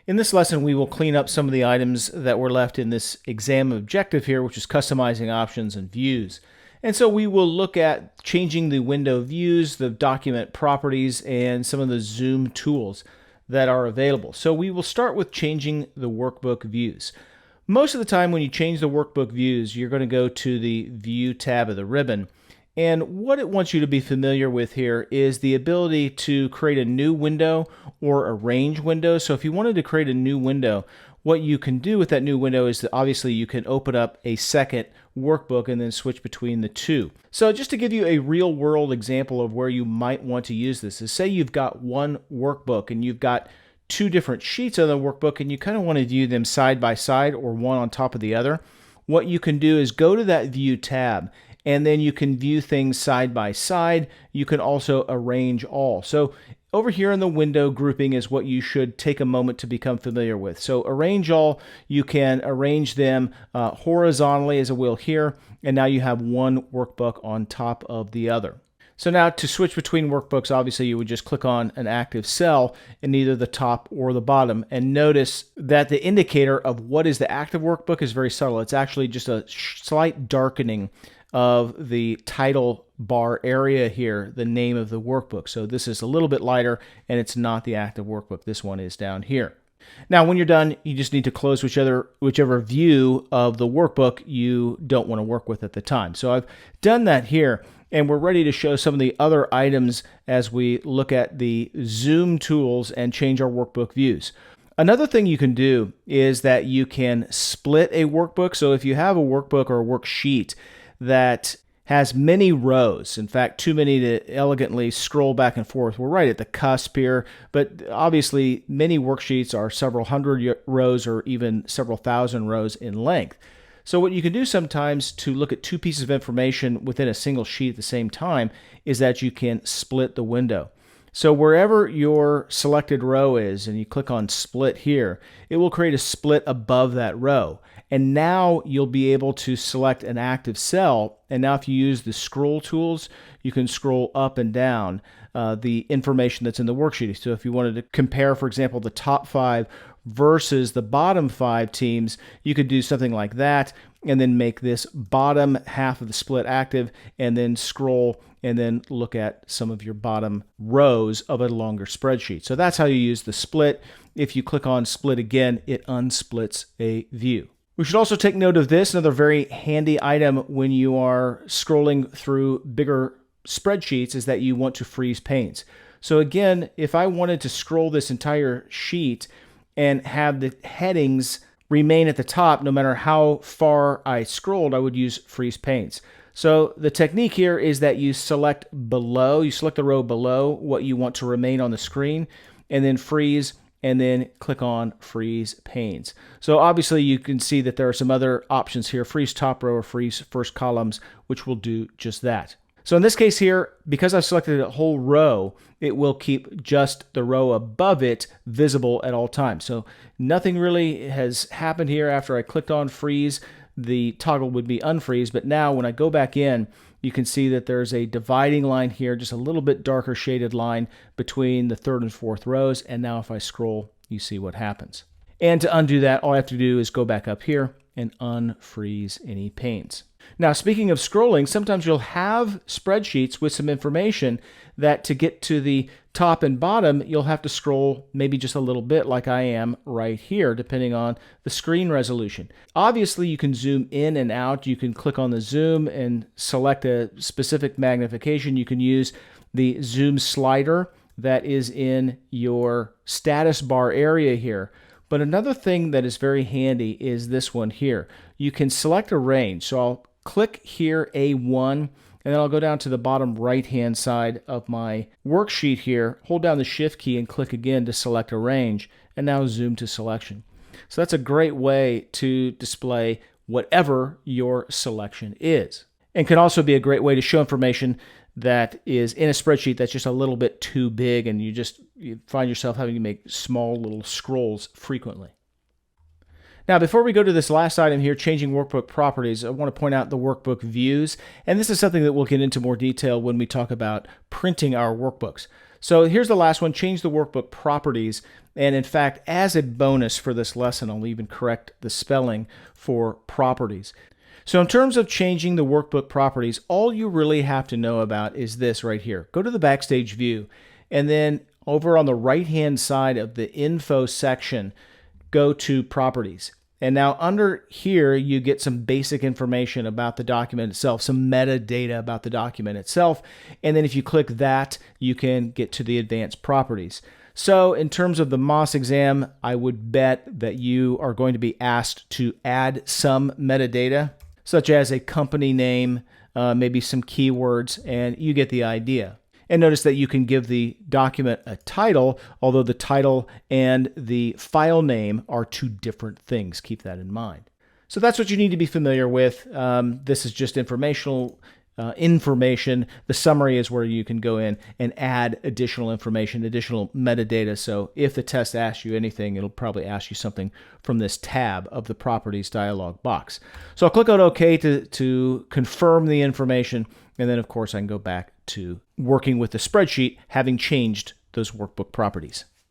In this lesson, we will clean up some of the items that were left in this exam objective here, which is customizing options and views. And so we will look at changing the window views, the document properties, and some of the zoom tools that are available. So we will start with changing the workbook views. Most of the time when you change the workbook views, you're going to go to the View tab of the ribbon. And what it wants you to be familiar with here is the ability to create a new window or arrange windows. So if you wanted to create a new window, what you can do with that new window is that obviously you can open up a second workbook and then switch between the two. So just to give you a real world example of where you might want to use this is, say you've got one workbook and you've got two different sheets of the workbook and you kind of want to view them side by side or one on top of the other. What you can do is go to that View tab, and then you can view things side by side. You can also arrange all. So over here in the window grouping is what you should take a moment to become familiar with. So arrange all, you can arrange them horizontally as a wheel here, and now you have one workbook on top of the other. So now to switch between workbooks, obviously you would just click on an active cell in either the top or the bottom, and notice that the indicator of what is the active workbook is very subtle. It's actually just a slight darkening of the title bar area here, the name of the workbook. So this is a little bit lighter and it's not the active workbook. This one is down here. Now when you're done, you just need to close whichever view of the workbook you don't want to work with at the time. So I've done that here, and we're ready to show some of the other items as we look at the zoom tools and change our workbook views. Another thing you can do is that you can split a workbook. So if you have a workbook or a worksheet that has many rows, in fact, too many to elegantly scroll back and forth. We're right at the cusp here, but obviously many worksheets are several hundred rows or even several thousand rows in length. So what you can do sometimes to look at two pieces of information within a single sheet at the same time is that you can split the window. So wherever your selected row is, and you click on split here, it will create a split above that row. And now you'll be able to select an active cell. And now if you use the scroll tools, you can scroll up and down the information that's in the worksheet. So if you wanted to compare, for example, the top 5 versus the bottom 5 teams, you could do something like that and then make this bottom half of the split active and then scroll and then look at some of your bottom rows of a longer spreadsheet. So that's how you use the split. If you click on split again, it unsplits a view. We should also take note of this, another very handy item when you are scrolling through bigger spreadsheets is that you want to freeze panes. So again, if I wanted to scroll this entire sheet and have the headings remain at the top no matter how far I scrolled, I would use freeze panes. So the technique here is that you select the row below what you want to remain on the screen, and then freeze, and then click on freeze panes. So obviously you can see that there are some other options here, freeze top row or freeze first columns, which will do just that. So in this case here, because I've selected a whole row, it will keep just the row above it visible at all times. So nothing really has happened here after I clicked on freeze. The toggle would be unfreeze, but now when I go back in, you can see that there's a dividing line here, just a little bit darker shaded line between the 3rd and 4th rows, and now if I scroll, you see what happens. And to undo that, all I have to do is go back up here and unfreeze any panes. Now, speaking of scrolling, sometimes you'll have spreadsheets with some information that to get to the top and bottom, you'll have to scroll maybe just a little bit like I am right here, depending on the screen resolution. Obviously, you can zoom in and out. You can click on the zoom and select a specific magnification. You can use the zoom slider that is in your status bar area here. But another thing that is very handy is this one here. You can select a range. So I'll click here A1, and then I'll go down to the bottom right-hand side of my worksheet here, hold down the Shift key and click again to select a range, and now zoom to selection. So that's a great way to display whatever your selection is. And can also be a great way to show information that is in a spreadsheet that's just a little bit too big and you find yourself having to make small little scrolls frequently. Now, before we go to this last item here, changing workbook properties, I want to point out the workbook views. And this is something that we'll get into more detail when we talk about printing our workbooks. So here's the last one, change the workbook properties. And in fact, as a bonus for this lesson, I'll even correct the spelling for properties. So in terms of changing the workbook properties, all you really have to know about is this right here. Go to the Backstage view, and then over on the right-hand side of the info section, go to properties. And now under here, you get some basic information about the document itself, some metadata about the document itself. And then if you click that, you can get to the advanced properties. So in terms of the MOS exam, I would bet that you are going to be asked to add some metadata, such as a company name, maybe some keywords, and you get the idea. And notice that you can give the document a title, although the title and the file name are two different things. Keep that in mind. So that's what you need to be familiar with. This is just informational information. The summary is where you can go in and add additional information, additional metadata. So if the test asks you anything, it'll probably ask you something from this tab of the properties dialog box. So I'll click on OK to confirm the information. And then, of course, I can go back to working with the spreadsheet, having changed those workbook properties.